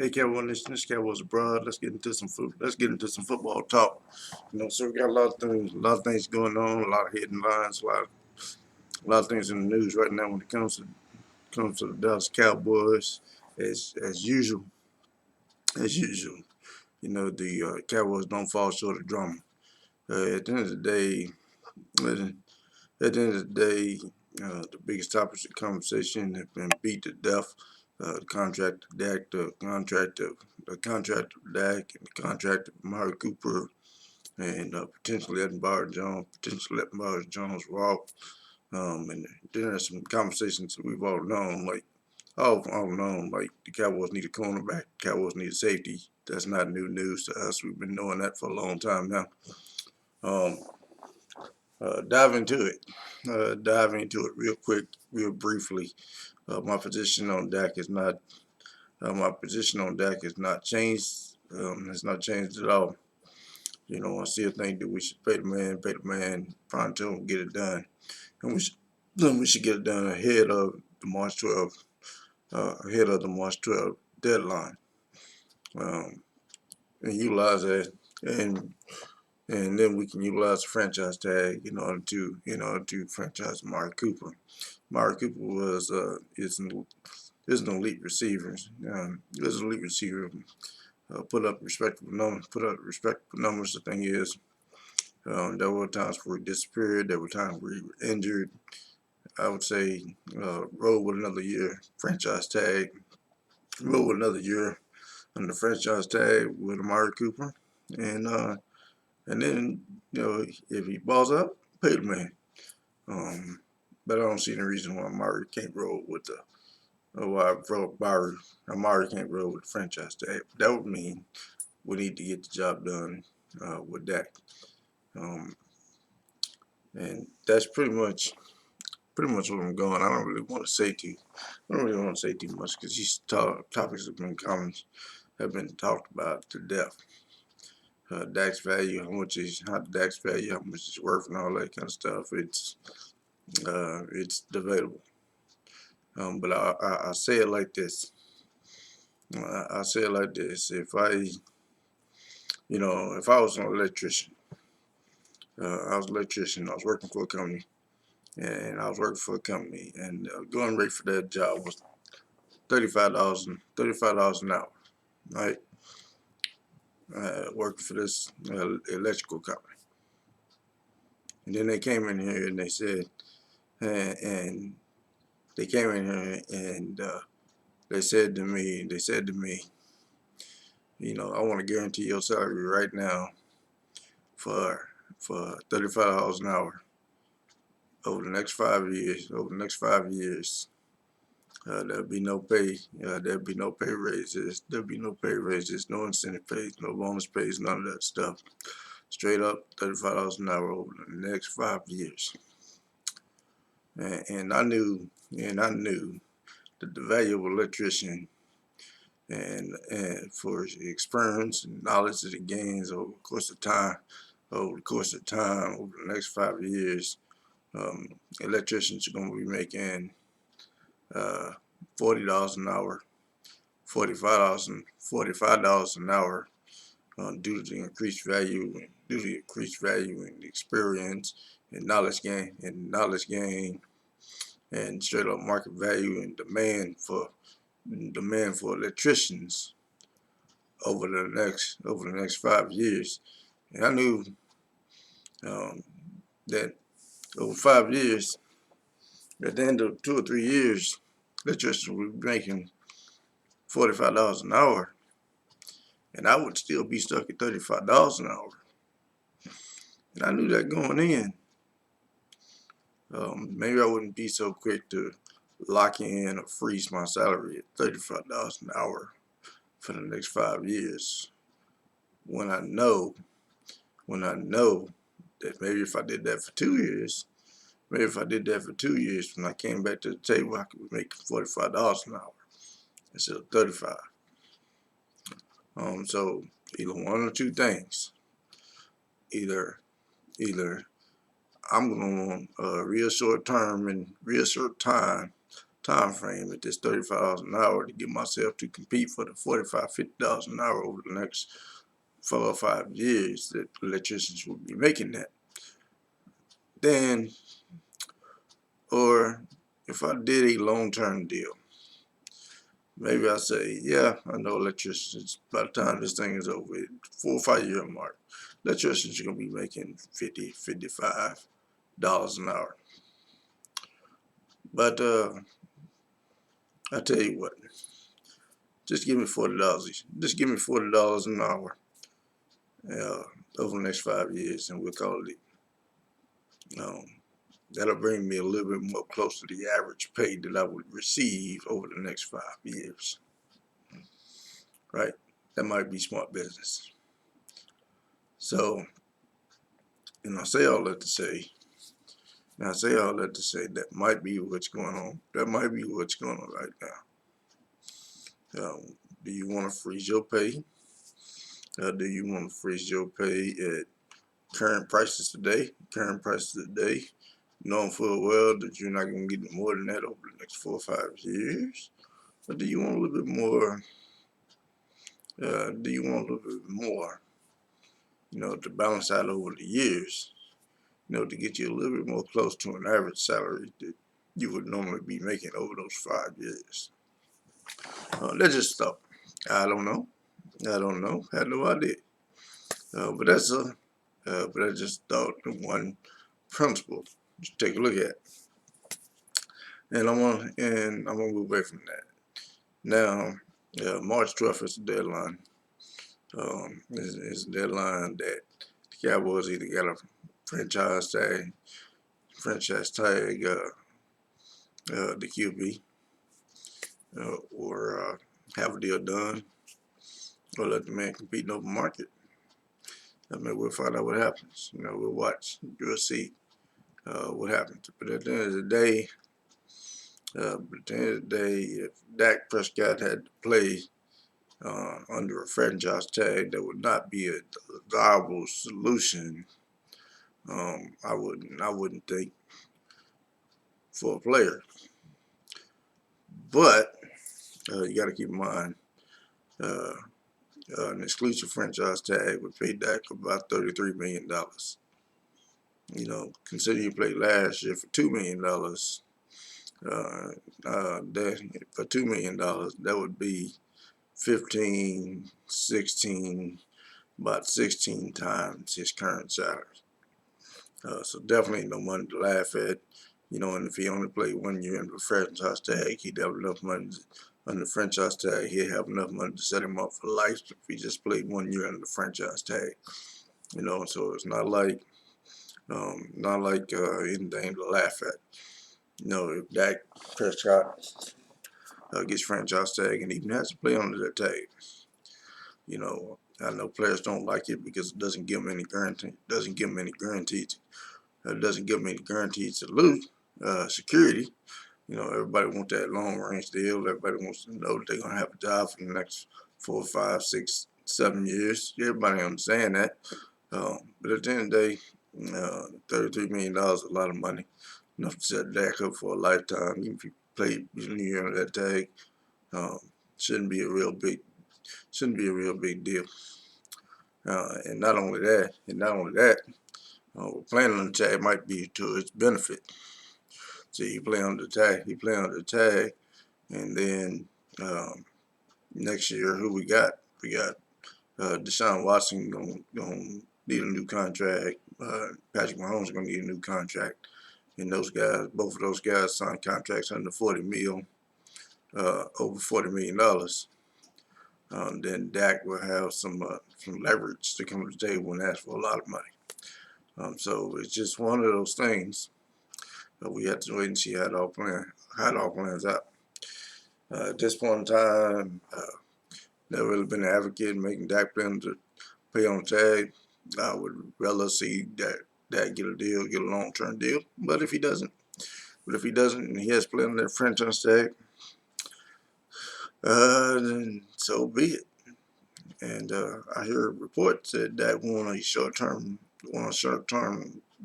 Hey, Cowboy Nation, this Cowboys abroad. Let's get into some food. Let's get into some football talk. So we got a lot of things going on, a lot of hidden lines, a lot of things in the news right now when it comes to the Dallas Cowboys. As usual, as usual, the Cowboys don't fall short of drama. At the end of the day, at the end of the day, the biggest topics of conversation have been beat to death. The contract of Dak, the contract of Dak, and the contract of Amari Cooper, and potentially letting Byron Jones walk. And then there's some conversations that we've all known, like the Cowboys need a cornerback, the Cowboys need a safety. That's not new news to us. We've been knowing that for a long time now. Um, dive into it. Dive into it real quick, real briefly. My position on Dak is not. My position on Dak has not changed. Has not changed at all. I still think that we should pay the man pronto, get it done, and we should get it done ahead of the March 12th deadline, and utilize that, and and then we can utilize the franchise tag in order to franchise Amari Cooper. Amari Cooper is an elite receiver. Is an elite receiver. Put up respectable numbers. Put up respectable numbers. The thing is, there were times where he disappeared. There were times where he was injured. I would say roll with another year franchise tag. Roll with another year on the franchise tag with Amari Cooper, and and then if he balls out, pay the man. But I don't see any reason why Amari can't roll with the why Amari can't roll with the franchise tag. That would mean we need to get the job done with Dak. Um, and that's pretty much what I'm going. I don't really want to say too. I don't really want to say too much because these topics have been talked about to death. Dak's value, how much is worth, and all that kind of stuff. It's debatable. But I say it like this. I say it like this. If I was an electrician, I was an electrician. I was working for a company, and the going rate for that job was $35 an hour, right? Working for this electrical company, and then they came in here and they said, and they came in here and they said to me, I want to guarantee your salary right now for $35 an hour over the next 5 years. Over the next 5 years, there'll be no pay. There'll be no pay raises. There'll be no pay raises. No incentive pays. No bonus pays. None of that stuff. Straight up $35 an hour over the next 5 years. And I knew that the value of an electrician and for experience and knowledge that it gains over the course of time, over the next 5 years, electricians are going to be making uh, $40 an hour, $45 an hour, due to the increased value and experience and knowledge gain and straight up market value and demand for electricians over the next 5 years. And I knew um, that over 5 years, at the end of 2 or 3 years, electricians would be making $45 an hour, and I would still be stuck at $35 an hour. And I knew that going in. Maybe I wouldn't be so quick to lock in or freeze my salary at $35 an hour for the next 5 years when I know that maybe if I did that for 2 years, when I came back to the table, I could make $45 an hour instead of 35. So either one or two things. Either I'm going to real short time time frame at this $35 an hour to get myself to compete for the $45, $50 an hour over the next 4 or 5 years that electricians will be making that. Then, or if I did a long-term deal, maybe I say, yeah, I know electricians, by the time this thing is over, 4 or 5 year mark, electricians are going to be making $50, $55 an hour. But I tell you what, just give me $40. Just give me $40 an hour over the next 5 years, and we'll call it. That'll bring me a little bit more close to the average pay that I would receive over the next 5 years. Right? That might be smart business. So, and I say all that to say, that might be what's going on. That might be what's going on right now. Do you want to freeze your pay? Do you want to freeze your pay at current prices today? Knowing full well that you're not going to get more than that over the next 4 or 5 years? Or do you want a little bit more? To balance out over the years, to get you a little bit more close to an average salary that you would normally be making over those 5 years. That's just stuff. I don't know. Had no idea. But that's just thought and one principle to take a look at. And I'm gonna move away from that. Now, March 12th is the deadline. Is the deadline that the Cowboys either got a franchise tag the QB, or have a deal done, or let the man compete in open market. I mean, we'll find out what happens. We'll watch. We'll see what happens. But at the end of the day, if Dak Prescott had to play under a franchise tag, that would not be a viable solution. I wouldn't think, for a player. But you got to keep in mind, an exclusive franchise tag would pay Dak about $33 million. Consider you played last year for $2 million. For $2 million, that would be 15, 16, about 16 times his current salary. So definitely no money to laugh at. And if he only played 1 year under the franchise tag, he'd have enough money under the franchise tag. He'd have enough money to set him up for life if he just played 1 year under the franchise tag. So it's not like anything to laugh at. If Dak Prescott gets franchise tag and even has to play under that tag, I know players don't like it because it doesn't give them any guarantee. Doesn't give them any guarantees to lose security. Everybody wants that long range deal. Everybody wants to know that they're gonna have a job for the next 4, 5, 6, 7 years. Everybody understand that. But at the end of the day, $33 million is a lot of money. Enough to set Dak up for a lifetime. Even if you play a year under that tag, shouldn't be a real big deal. And not only that, playing on the tag might be to its benefit. So you play on the tag, and then next year, who we got? We got Deshaun Watson gonna need a new contract. Patrick Mahomes gonna need a new contract, and both of those guys signed contracts under $40 million, over $40 million. Then Dak will have some leverage to come to the table and ask for a lot of money. So it's just one of those things. We have to wait and see how it all plans out. At this point in time, never really been an advocate in making Dak pay on the tag. I would rather see Dak get a long-term deal. But if he doesn't, and he has to play on that franchise tag, then so be it. And I hear reports that Dak won a short-term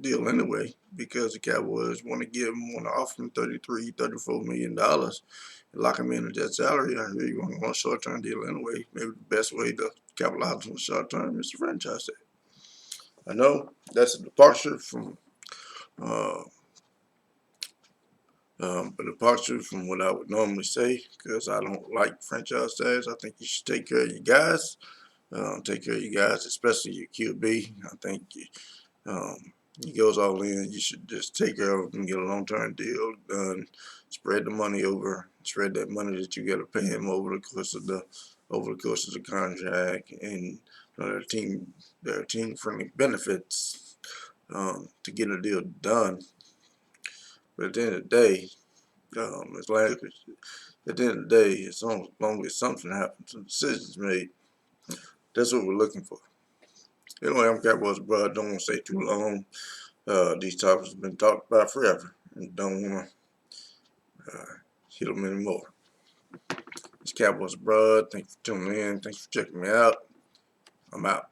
deal anyway, because the Cowboys want to offer him $33-34 million and lock him in at that salary. I hear you want a short-term deal anyway. Maybe the best way to capitalize on the short term is to franchise it. I know that's a departure from uh, what I would normally say, because I don't like franchise tags. I think you should take care of your guys. Especially your QB. I think he goes all in. You should just take care of him and get a long-term deal done. Spread the money over. Spread that money that you got to pay him over the course of the contract, and there are team-friendly benefits to get a deal done. But at the end of the day, it's like at the end of the day, as long as something happens and decisions made, that's what we're looking for. Anyway, I'm Cowboys Bud. Don't want to stay too long. These topics have been talked about forever, and don't want to hit them anymore. It's Cowboys Bud. Thanks for tuning in. Thanks for checking me out. I'm out.